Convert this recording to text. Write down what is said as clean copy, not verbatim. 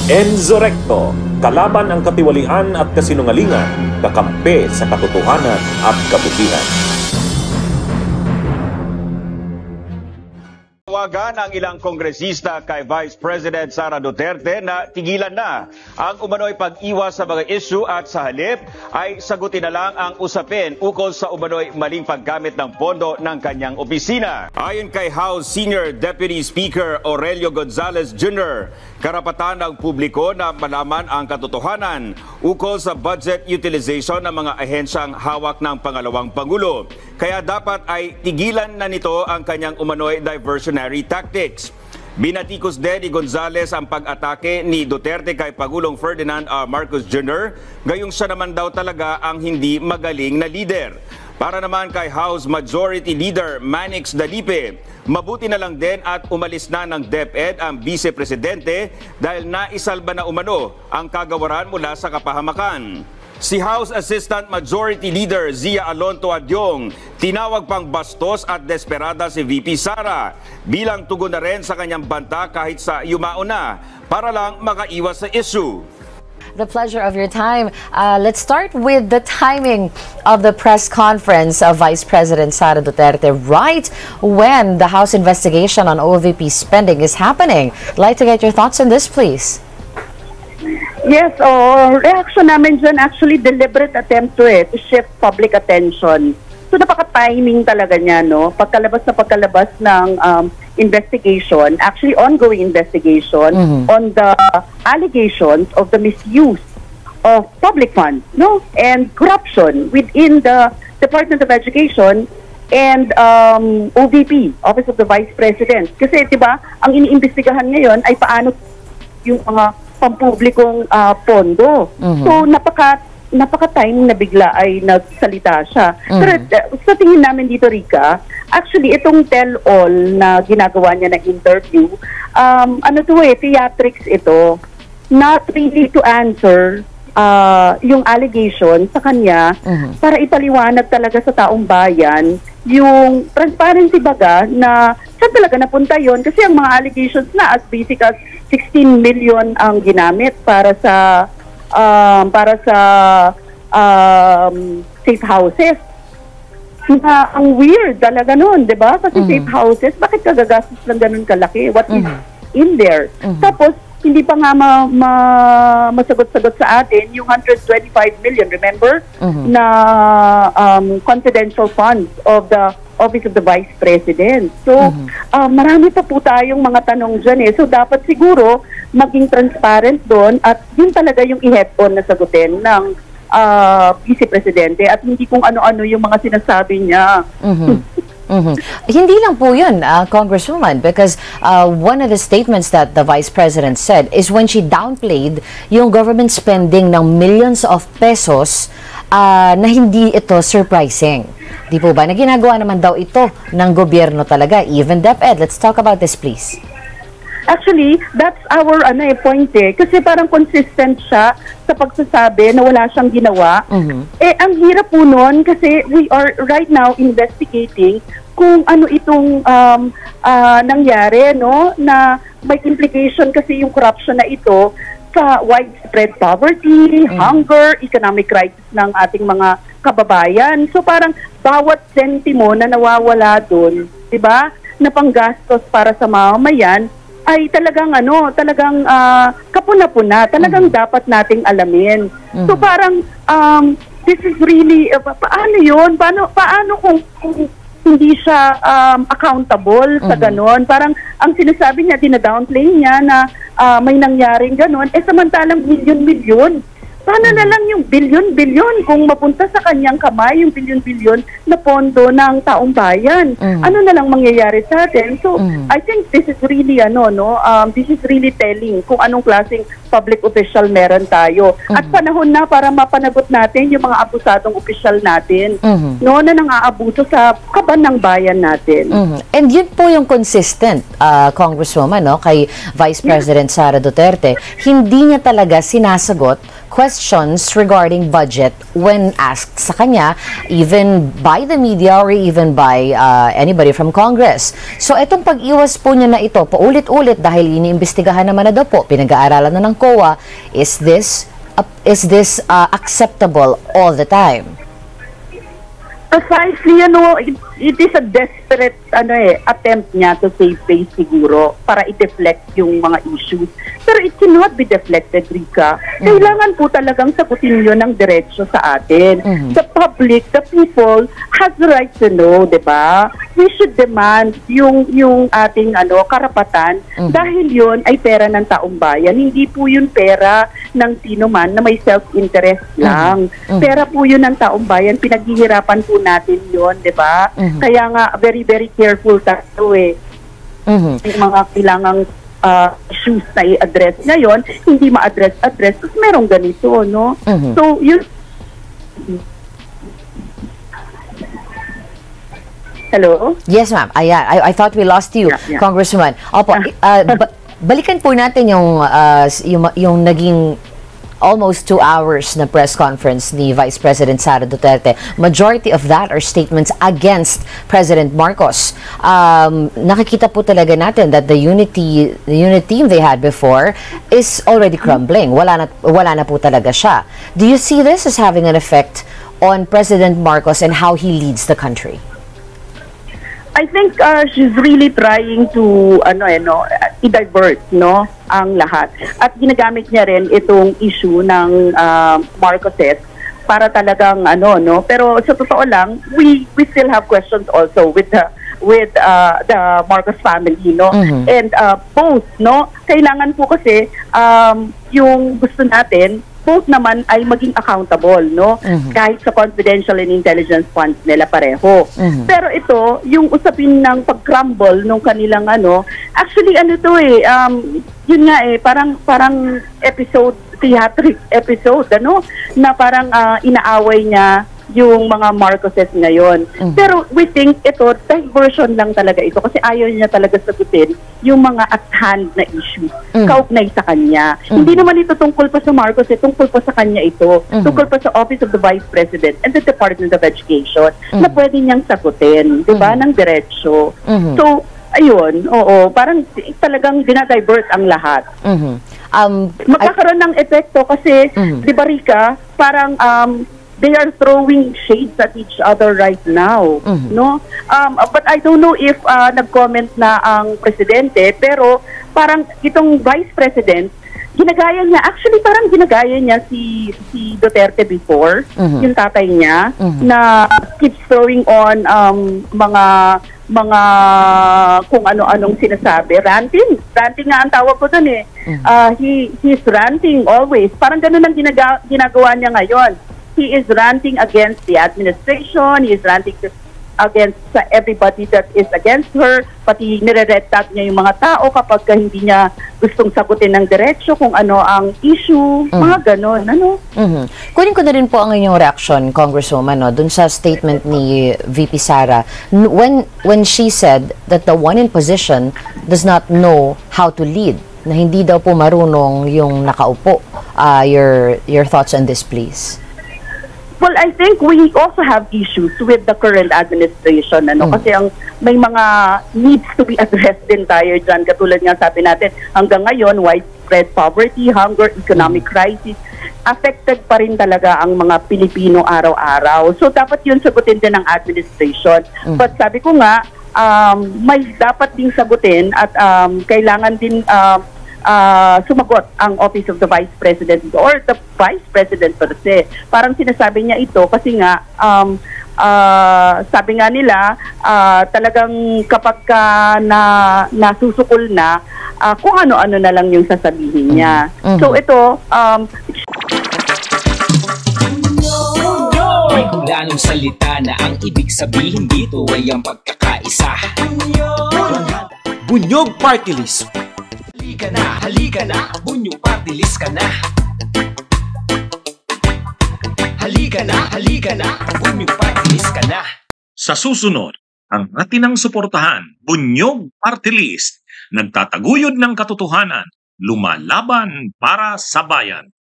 Enzo Recto, kalaban ang katiwalian at kasinungalingan, kakampi sa katotohanan at kabutihan. Tawagan ang ilang kongresista kay Vice President Sara Duterte na tigilan na ang umano'y pag-iwas sa mga issue at sa halip ay sagutin na lang ang usapin ukol sa umano'y maling paggamit ng pondo ng kanyang opisina. Ayon kay House Senior Deputy Speaker Aurelio Gonzales Jr., karapatan ng publiko na malaman ang katotohanan ukol sa budget utilization ng mga ahensyang hawak ng pangalawang Pangulo. Kaya dapat ay tigilan na nito ang kanyang umano'y diversionary tactics. Binatikos din ni Gonzales ang pag-atake ni Duterte kay Pangulong Ferdinand R. Marcos Jr. Gayong siya naman daw talaga ang hindi magaling na leader. Para naman kay House Majority Leader Manix Dalipe, mabuti na lang din at umalis na ng DepEd ang Vice Presidente dahil naisalba na umano ang kagawaran mula sa kapahamakan. Si House Assistant Majority Leader Zia Alonto Adyong tinawag pang bastos at desperada si VP Sara bilang tugon na rin sa kanyang banta kahit sa yumao na para lang makaiwas sa issue. The pleasure of your time. Let's start with the timing of the press conference of Vice President Sara Duterte right when the House investigation on OVP spending is happening. I'd like to get your thoughts on this, please. Yes, reaction namin dyan actually deliberate attempt to shift public attention. So napaka-timing talaga niya, no? Pagkalabas ng investigation, actually ongoing investigation on the allegations of the misuse of public funds, no? And corruption within the Department of Education and OVP, Office of the Vice President. Kasi 'di ba, ang iniimbestigahan ngayon ay paano yung mga pampublikong pondo. So napaka-timing na bigla ay nagsalita siya. Pero sa tingin namin dito, Rica, actually itong tell-all na ginagawa niya na interview, theatrics ito, not really to answer yung allegation sa kanya para ipaliwanag talaga sa taong bayan yung transparency baga na saan talaga napunta yon, kasi ang mga allegations na as basic as 16 million ang ginamit para sa safe houses. Na ang weird talaga noon, 'di ba? Kasi safe houses, bakit kagagastos ng ganun kalaki? What is in there? Tapos hindi pa nga masagot-sagot sa atin yung 125 million, remember? Na confidential funds of the Office of the Vice President. So, marami pa po tayong mga tanong dyan So, dapat siguro maging transparent doon at yun talaga yung i-head-on na sagutin ng Vice Presidente at hindi kung ano-ano yung mga sinasabi niya. Hindi lang po yun, Congresswoman, because one of the statements that the Vice President said is when she downplayed yung government spending ng millions of pesos na hindi ito surprising. Di po ba? Na ginagawa naman daw ito ng gobyerno talaga, even DepEd. Let's talk about this, please. Actually, that's our point kasi parang consistent siya sa pagsasabi na wala siyang ginawa. Ang hirap po nun kasi we are right now investigating kung ano itong nangyari, no? Na may implication kasi yung corruption na ito sa widespread poverty, hunger, economic crisis ng ating mga kababayan. So parang bawat sentimo na nawawala doon, 'di ba? Na panggastos para sa mamamayan ay talagang kapuna-puna, talagang dapat nating alamin. So parang this is really paano 'yon? Paano kung hindi siya accountable sa ganon? Parang ang sinasabi niya, dina-downplay niya na may nangyaring ganon, samantalang milyon-milyon. Sana na lang yung bilyon-bilyon kung mapunta sa kanyang kamay yung bilyon-bilyon na pondo ng taong bayan. Ano na lang mangyayari sa atin? So, I think this is really this is really telling kung anong klaseng public official meron tayo. At panahon na para mapanagot natin yung mga abusadong opisyal natin na nang-aabuso sa kaban ng bayan natin. And yun po yung consistent, Congresswoman, kay Vice President Sara Duterte. Hindi niya talaga sinasagot questions regarding budget when asked sa kanya, even by the media or even by anybody from Congress. So itong pag-iwas po niya na ito, paulit-ulit dahil iniimbestigahan naman na daw po, pinag-aaralan na ng COA, is this acceptable all the time? Precisely, it is a desperate attempt niya to save face siguro para i-deflect yung mga issues. Pero it cannot be deflected, Rika. Kailangan po talagang sagutin yun ng diretsyo sa atin. The public, the people has the right to know, di ba? We should demand yung ating karapatan dahil yun ay pera ng taong bayan. Hindi po yun pera ng sino man na may self-interest lang. Pera po yun ng taong bayan. Pinaghihirapan po natin yun, di ba? Kaya nga, very, very careful tayo Yung mga kailangang issues na i-address ngayon, hindi ma-address, tapos merong ganito, no? So, yun. Hello? Yes, ma'am. I thought we lost you, Yeah. Congresswoman. Opo, balikan po natin yung naging almost 2 hours na press conference ni Vice President Sara Duterte. Majority of that are statements against President Marcos. Nakikita po talaga natin that the unit team they had before is already crumbling. Wala na po talaga siya. Do you see this as having an effect on President Marcos and how he leads the country? I think she's really trying to i-divert ang lahat. At ginagamit niya rin itong issue ng Marcoses para talagang pero sa totoo lang, we still have questions also with the Marcos family, And both, kailangan po kasi yung gusto natin both naman ay maging accountable, kahit sa confidential and intelligence funds nila pareho. Pero ito, yung usapin ng pag-crumble nung kanilang actually yun nga parang theatric episode, na parang inaaway niya yung mga Marcoses ngayon. Pero we think ito, diversion lang talaga ito kasi ayaw niya talaga sagutin yung mga at hand na issue kaugnay sa kanya. Hindi naman ito tungkol pa sa Marcos, tungkol pa sa kanya ito. Tungkol pa sa Office of the Vice President and the Department of Education na pwede niyang sagutin, di ba, ng diretsyo. So, ayun, parang talagang dinadivert ang lahat. Magkakaroon ng epekto kasi, di ba, Rika, parang they are throwing shades at each other right now, but I don't know if nag-comment na ang presidente, pero parang itong vice president ginagaya niya si Duterte before, yung tatay niya, na keeps throwing on mga kung ano-anong sinasabi. Ranting nga ang tawag ko doon he's ranting always. Parang ganun ang ginagawa niya ngayon. He is ranting against the administration, he is ranting against everybody that is against her, pati nire-red tag niya yung mga tao kapag hindi niya gustong sagutin ng diretsyo kung ano ang issue, mga ganon, Kunin ko na rin po ang inyong reaction, Congresswoman, dun sa statement ni VP Sara, when she said that the one in position does not know how to lead, na hindi daw po marunong yung nakaupo. Your thoughts on this, please? Well, I think we also have issues with the current administration, kasi may mga needs to be addressed din tayo dyan. Katulad nga sabi natin, hanggang ngayon, widespread poverty, hunger, economic crisis, affected pa rin talaga ang mga Pilipino araw-araw. So, dapat yun sagutin din ng administration. But sabi ko nga, may dapat ding sagutin at kailangan din sumagot ang Office of the Vice President or the Vice President per se. Parang sinasabi niya ito kasi nga sabi nga nila talagang kapag nasusukol na kung ano-ano na lang yung sasabihin niya. So ito may kulanong salita na ang ibig sabihin dito ay ang pagkakaisa. Bunyog Party List. Halika na, Bunyog Party List ka na. Halika na, Bunyog Party List ka na. Sa susunod, ang atinang suportahan, Bunyog Party List, nagtataguyod ng katotohanan, lumalaban para sa bayan.